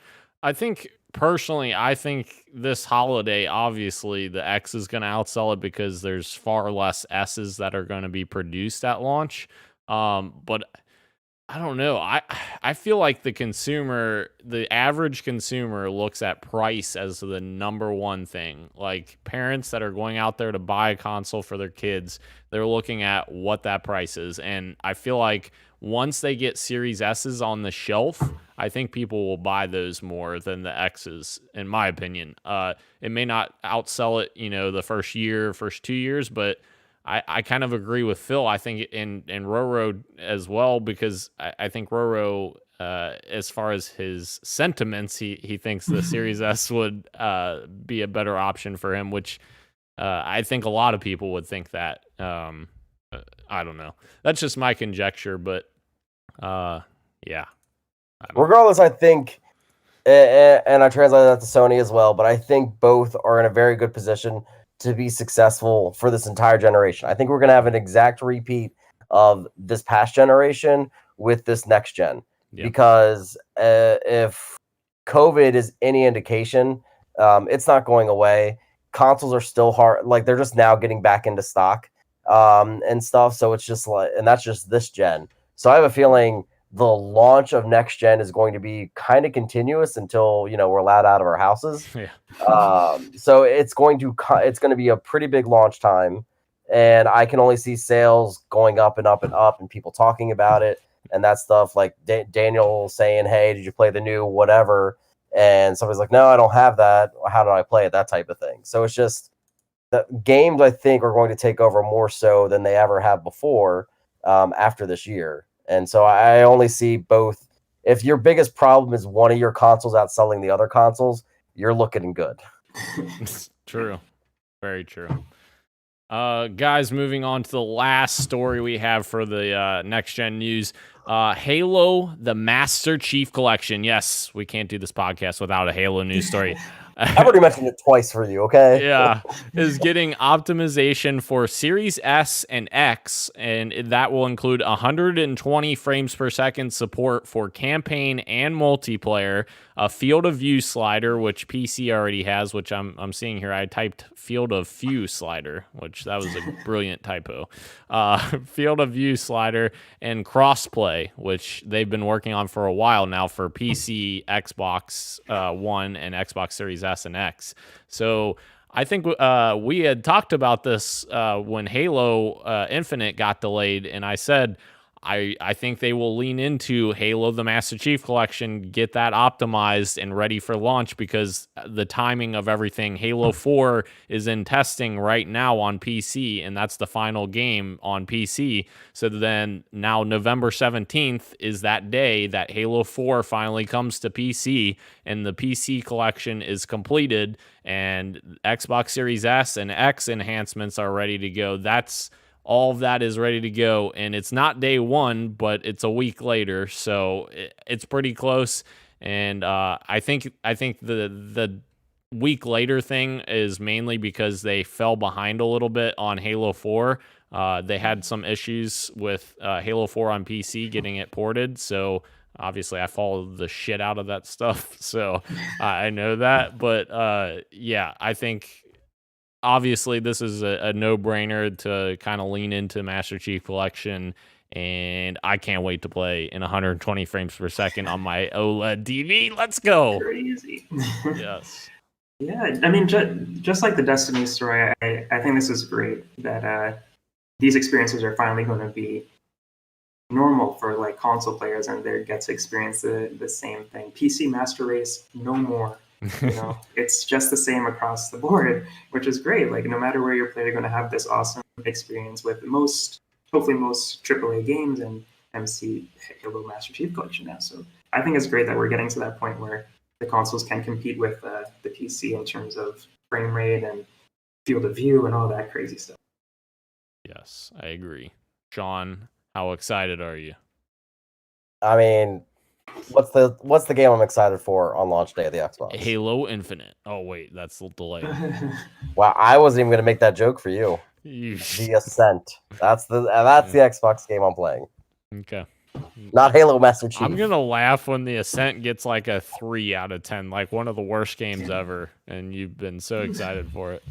I think personally, I think this holiday, obviously, the X is going to outsell it because there's far less S's that are going to be produced at launch. But I don't know. I feel like the average consumer looks at price as the number one thing. Like parents that are going out there to buy a console for their kids, they're looking at what that price is. And I feel like once they get Series S's on the shelf, I think people will buy those more than the X's, in my opinion. It may not outsell it, the first 2 years, but I kind of agree with Phil. I think in Roro as well, because I think Roro, as far as his sentiments, he thinks the Series S would be a better option for him, which I think a lot of people would think that. I don't know. That's just my conjecture, but yeah. Regardless, I think, and I translated that to Sony as well, but I think both are in a very good position to be successful for this entire generation. I think we're going to have an exact repeat of this past generation with this next gen. Yep. Because if COVID is any indication, it's not going away. Consoles are still hard. Like, they're just now getting back into stock and stuff. So it's just like, and that's just this gen. So I have a feeling the launch of next gen is going to be kind of continuous until, we're allowed out of our houses. Yeah. So it's going to be a pretty big launch time, and I can only see sales going up and up and up, and people talking about it and that stuff. Like Daniel saying, "Hey, did you play the new whatever?" And somebody's like, "No, I don't have that. How do I play it?" That type of thing. So it's just the games, I think, are going to take over more so than they ever have before after this year. And so I only see both. If your biggest problem is one of your consoles outselling the other consoles, you're looking good. True. Very true. Guys, moving on to the last story we have for the next gen news. Halo, the Master Chief Collection. Yes, we can't do this podcast without a Halo news story. I've already mentioned it twice for you, okay? Yeah, is getting optimization for Series S and X, and that will include 120 frames per second support for campaign and multiplayer, a field of view slider, which PC already has, which I'm seeing here. I typed field of view slider, which that was a brilliant typo. Field of view slider and crossplay, which they've been working on for a while now for PC, Xbox One, and Xbox Series S and X. So I think we had talked about this when Halo Infinite got delayed, and I said I think they will lean into Halo the Master Chief Collection, get that optimized and ready for launch, because the timing of everything, Halo 4 is in testing right now on PC, and that's the final game on PC. So then now November 17th is that day that Halo 4 finally comes to PC, and the PC collection is completed, and Xbox Series S and X enhancements are ready to go. All of that is ready to go, and it's not day one, but it's a week later, so it's pretty close. And I think the week later thing is mainly because they fell behind a little bit on Halo 4. They had some issues with Halo 4 on PC getting it ported, so obviously I follow the shit out of that stuff, so I know that. But yeah, I think obviously this is a no-brainer to kind of lean into Master Chief Collection, and I can't wait to play in 120 frames per second on my OLED TV. Let's go. Crazy. Yes. Yeah, I mean, just like the Destiny story, I think this is great that these experiences are finally going to be normal for like console players, and they get to experience the same thing. PC Master Race, no more. It's just the same across the board, which is great. Like, no matter where you're playing, you're going to have this awesome experience with hopefully most AAA games and MC Halo Master Chief Collection now. So I think it's great that we're getting to that point where the consoles can compete with the PC in terms of frame rate and field of view and all that crazy stuff. Yes, I agree. Sean, how excited are you? I mean, what's the game I'm excited for on launch day of the Xbox? Halo Infinite. Oh wait, that's the delay. Wow, I wasn't even gonna make that joke for you. The Ascent. That's the Xbox game I'm playing. Okay. Not Halo Master Chief. I'm gonna laugh when the Ascent gets like a 3 out of 10, like one of the worst games ever, and you've been so excited for it.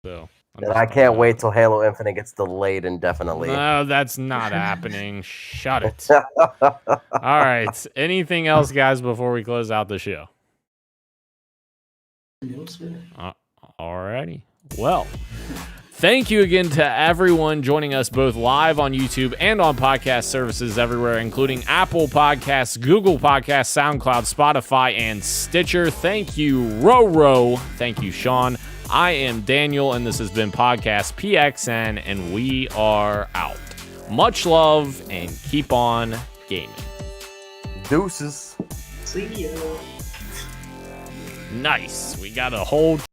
So and I can't wait till Halo Infinite gets delayed indefinitely. No, that's not happening. Shut it. All right. Anything else, guys, before we close out the show? No, sir. All righty. Well, thank you again to everyone joining us both live on YouTube and on podcast services everywhere, including Apple Podcasts, Google Podcasts, SoundCloud, Spotify, and Stitcher. Thank you, Roro. Thank you, Sean. I am Daniel, and this has been Podcast PXN, and we are out. Much love, and keep on gaming. Deuces. See ya. Nice. We got a whole